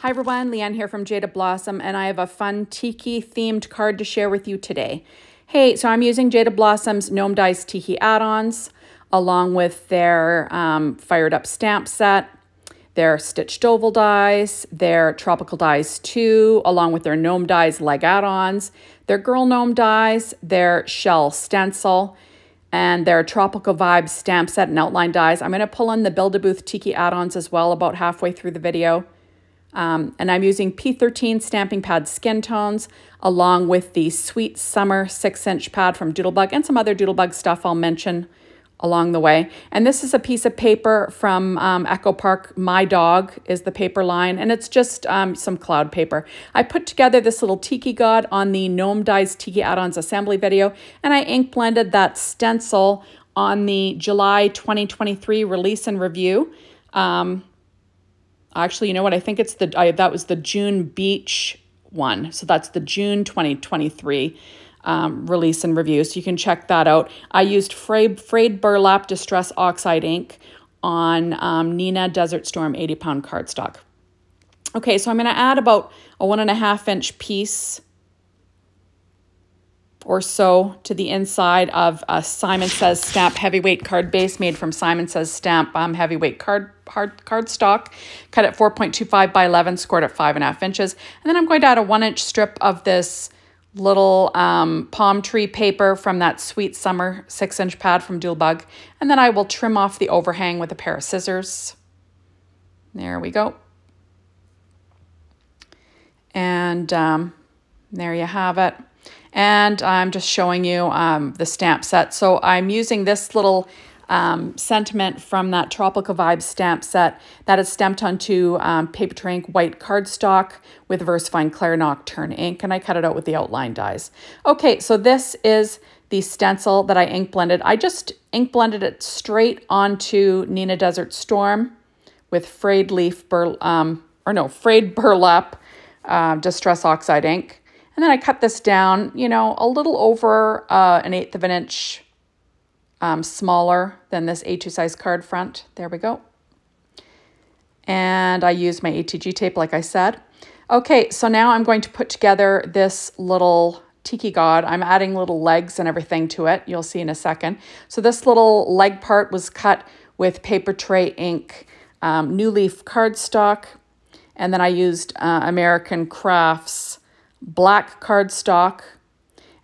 Hi everyone, Leanne here from Jaded Blossom, and I have a fun Tiki themed card to share with you today. Hey, so I'm using Jaded Blossom's Gnome Dies Tiki Add Ons, along with their Fired Up stamp set, their Stitched Oval dies, their Tropical dies 2, along with their Gnome Dies Leg Add Ons, their Girl Gnome dies, their Shell Stencil, and their Tropical Vibes stamp set and outline dies. I'm going to pull in the Booth Tiki Add Ons as well about halfway through the video. And I'm using P13 stamping pad skin tones along with the Sweet Summer 6-inch pad from Doodlebug and some other Doodlebug stuff I'll mention along the way. And this is a piece of paper from Echo Park. My Dog is the paper line, and it's just some cloud paper. I put together this little Tiki God on the Gnome Dies Tiki Add-ons assembly video, and I ink blended that stencil on the July 2023 release and review. Actually, you know what? I think it's that was the June Beach one. So that's the June 2023 release and review. So you can check that out. I used frayed burlap distress oxide ink on Nina Desert Storm 80-pound cardstock. Okay, so I'm going to add about a 1.5-inch piece or so to the inside of a Simon Says Stamp heavyweight card base made from Simon Says Stamp heavyweight cardstock, cut at 4.25 by 11, scored at 5.5 inches. And then I'm going to add a 1-inch strip of this little palm tree paper from that Sweet Summer 6-inch pad from Doodlebug. And then I will trim off the overhang with a pair of scissors. There we go. And there you have it. And I'm just showing you the stamp set. So I'm using this little sentiment from that Tropical Vibes stamp set that is stamped onto paper tray ink white cardstock with VersaFine Clair Nocturne ink, and I cut it out with the outline dies. Okay, so this is the stencil that I ink blended. I just ink blended it straight onto Nina Desert Storm with frayed burlap distress oxide ink. And then I cut this down, you know, a little over 1/8 of an inch smaller than this A2 size card front. There we go. And I used my ATG tape, like I said. Okay, so now I'm going to put together this little Tiki God. I'm adding little legs and everything to it. You'll see in a second. So this little leg part was cut with paper tray ink, New Leaf cardstock, and then I used American Crafts black cardstock,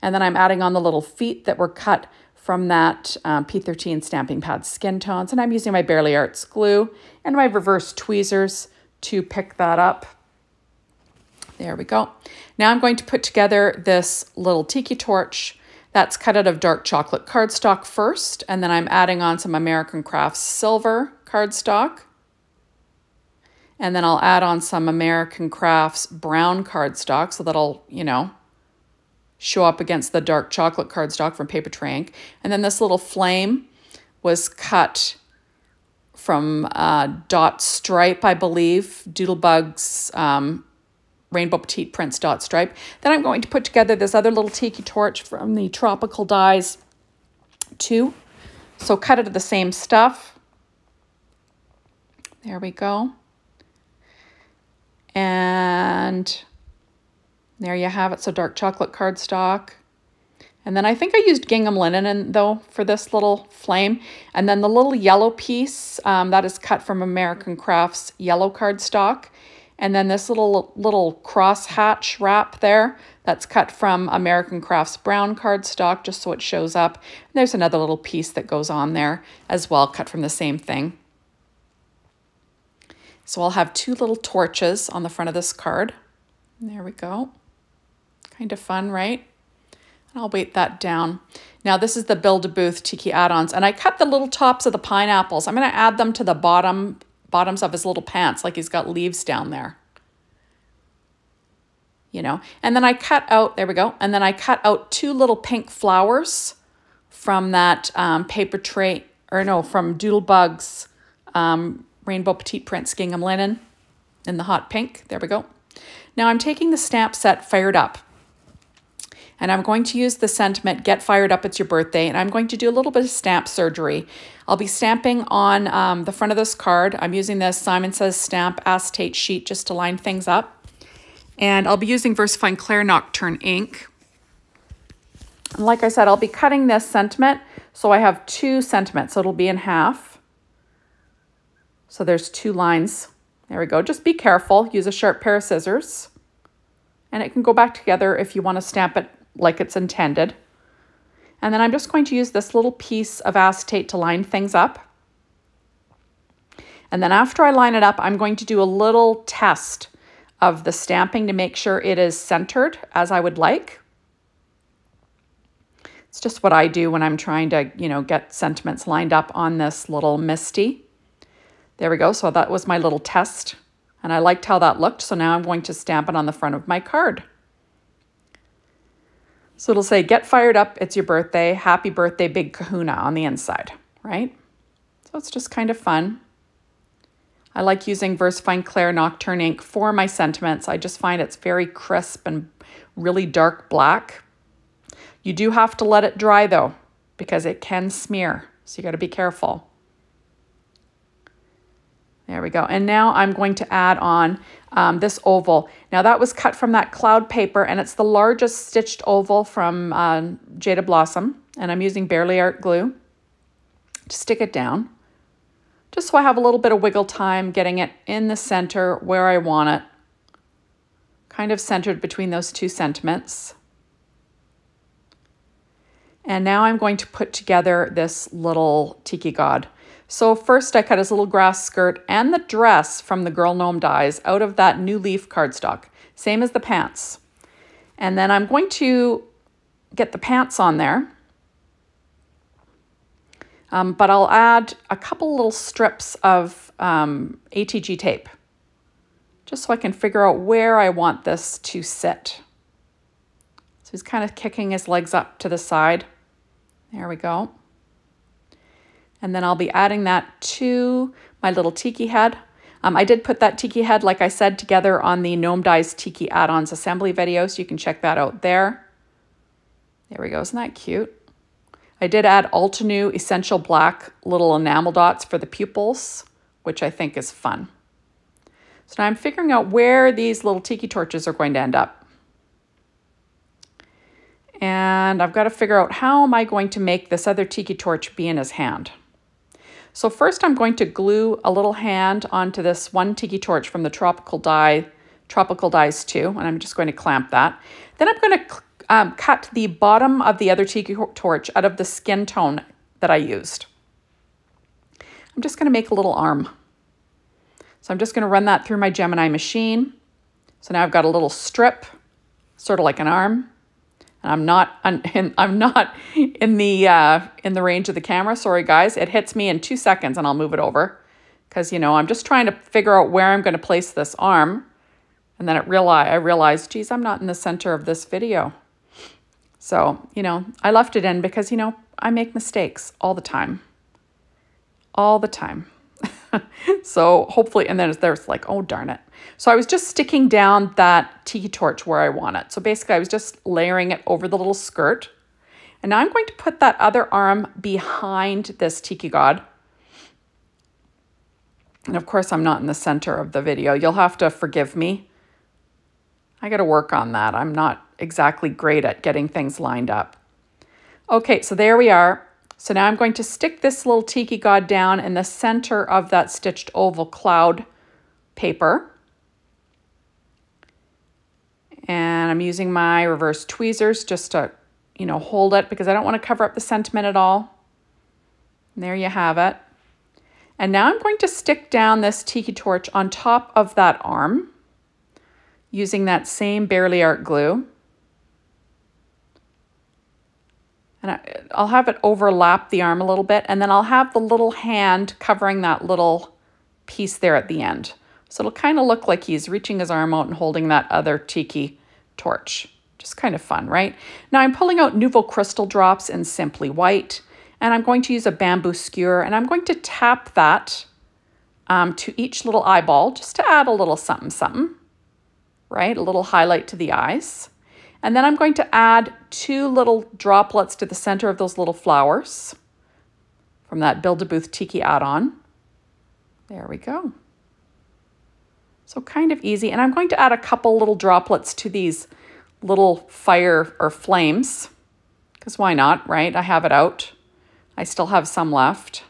and then I'm adding on the little feet that were cut from that P13 stamping pad skin tones, and I'm using my Barely Arts glue and my reverse tweezers to pick that up. There we go. Now I'm going to put together this little tiki torch that's cut out of dark chocolate cardstock first, and then I'm adding on some American Crafts silver cardstock. And then I'll add on some American Crafts brown cardstock so that'll, you know, show up against the dark chocolate cardstock from paper tray ink. And then this little flame was cut from Dot Stripe, I believe, Doodlebug's Rainbow Petite Prints Dot Stripe. Then I'm going to put together this other little tiki torch from the Tropical Dies 2. So cut it of the same stuff. There we go. And there you have it. So dark chocolate cardstock. And then I think I used gingham linen though for this little flame. And then the little yellow piece that is cut from American Crafts yellow cardstock. And then this little cross hatch wrap there that's cut from American Crafts brown cardstock, just so it shows up. And there's another little piece that goes on there as well, cut from the same thing. So I'll have two little torches on the front of this card. There we go. Kind of fun, right? And I'll weight that down. Now this is the Booth Tiki Add Ons, and I cut the little tops of the pineapples. I'm going to add them to the bottoms of his little pants, like he's got leaves down there. You know, and then I cut out, there we go, and then I cut out two little pink flowers from that paper tray, from Doodlebug's Rainbow Petite Prints gingham linen in the hot pink. There we go. Now I'm taking the stamp set Fired Up, And I'm going to use the sentiment, get fired up, it's your birthday. And I'm going to do a little bit of stamp surgery. I'll be stamping on the front of this card. I'm using this Simon Says Stamp acetate sheet just to line things up. And I'll be using VersaFine Clair Nocturne ink. And like I said, I'll be cutting this sentiment. So I have 2 sentiments, so it'll be in half. So there's 2 lines. There we go. Just be careful. Use a sharp pair of scissors. And it can go back together if you want to stamp it like it's intended. And then I'm just going to use this little piece of acetate to line things up. And then after I line it up, I'm going to do a little test of the stamping to make sure it is centered as I would like. It's just what I do when I'm trying to, get sentiments lined up on this little Misty. There we go. So that was my little test. And I liked how that looked. So now I'm going to stamp it on the front of my card. So it'll say, get fired up, it's your birthday, happy birthday, big kahuna on the inside, right? So it's just kind of fun. I like using VersaFine Clair Nocturne ink for my sentiments. I just find it's very crisp and really dark black. You do have to let it dry though, because it can smear. So you got to be careful. There we go. And now I'm going to add on this oval. Now that was cut from that cloud paper, and it's the largest stitched oval from Jaded Blossom. And I'm using Barely Art glue to stick it down, just so I have a little bit of wiggle time getting it in the center where I want it, kind of centered between those 2 sentiments. And now I'm going to put together this little Tiki God. So first I cut his little grass skirt and the dress from the Girl Gnome dies out of that New Leaf cardstock, same as the pants. And then I'm going to get the pants on there, but I'll add a couple little strips of ATG tape, just so I can figure out where I want this to sit. So he's kind of kicking his legs up to the side. There we go. And then I'll be adding that to my little tiki head. I did put that tiki head, like I said, together on the Gnome Dies Tiki Add Ons assembly video, so you can check that out there. There we go. Isn't that cute? I did add Altenew Essential Black little enamel dots for the pupils, which I think is fun. So now I'm figuring out where these little tiki torches are going to end up. And I've got to figure out how am I going to make this other tiki torch be in his hand. So first I'm going to glue a little hand onto this one tiki torch from the Tropical Dies 2, and I'm just going to clamp that. Then I'm going to cut the bottom of the other tiki torch out of the skin tone that I used. I'm just going to make a little arm. So I'm just going to run that through my Gemini machine. So now I've got a little strip, sort of like an arm. And I'm not in the range of the camera. Sorry, guys. It hits me in 2 seconds and I'll move it over. Because, I'm just trying to figure out where I'm going to place this arm. And then I realized, geez, I'm not in the center of this video. So, I left it in because, I make mistakes all the time. All the time. So hopefully, and then there's like, oh, darn it. So I was just sticking down that tiki torch where I want it. So basically I was just layering it over the little skirt. And now I'm going to put that other arm behind this Tiki God. And of course I'm not in the center of the video. You'll have to forgive me. I got to work on that. I'm not exactly great at getting things lined up. Okay, so there we are. So now I'm going to stick this little Tiki God down in the center of that stitched oval cloud paper. And I'm using my reverse tweezers just to, hold it because I don't want to cover up the sentiment at all. And there you have it. And now I'm going to stick down this tiki torch on top of that arm using that same Barely Art glue. And I'll have it overlap the arm a little bit, and then I'll have the little hand covering that little piece there at the end. So it'll kind of look like he's reaching his arm out and holding that other tiki torch. Just kind of fun, right? Now I'm pulling out Nouveau Crystal drops in Simply White, and I'm going to use a bamboo skewer, and I'm going to tap that to each little eyeball just to add a little something, something, right? A little highlight to the eyes. And then I'm going to add 2 little droplets to the center of those little flowers from that Build a Booth Tiki Add On. There we go. So kind of easy. And I'm going to add a couple little droplets to these little fire or flames, because why not, right? I have it out. I still have some left.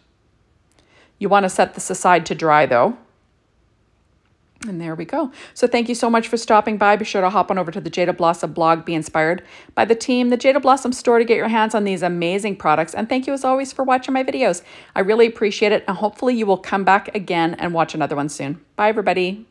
You want to set this aside to dry though. And there we go. So thank you so much for stopping by. Be sure to hop on over to the Jaded Blossom blog, be inspired by the team, the Jaded Blossom store, to get your hands on these amazing products. And thank you as always for watching my videos. I really appreciate it. And hopefully you will come back again and watch another one soon. Bye everybody.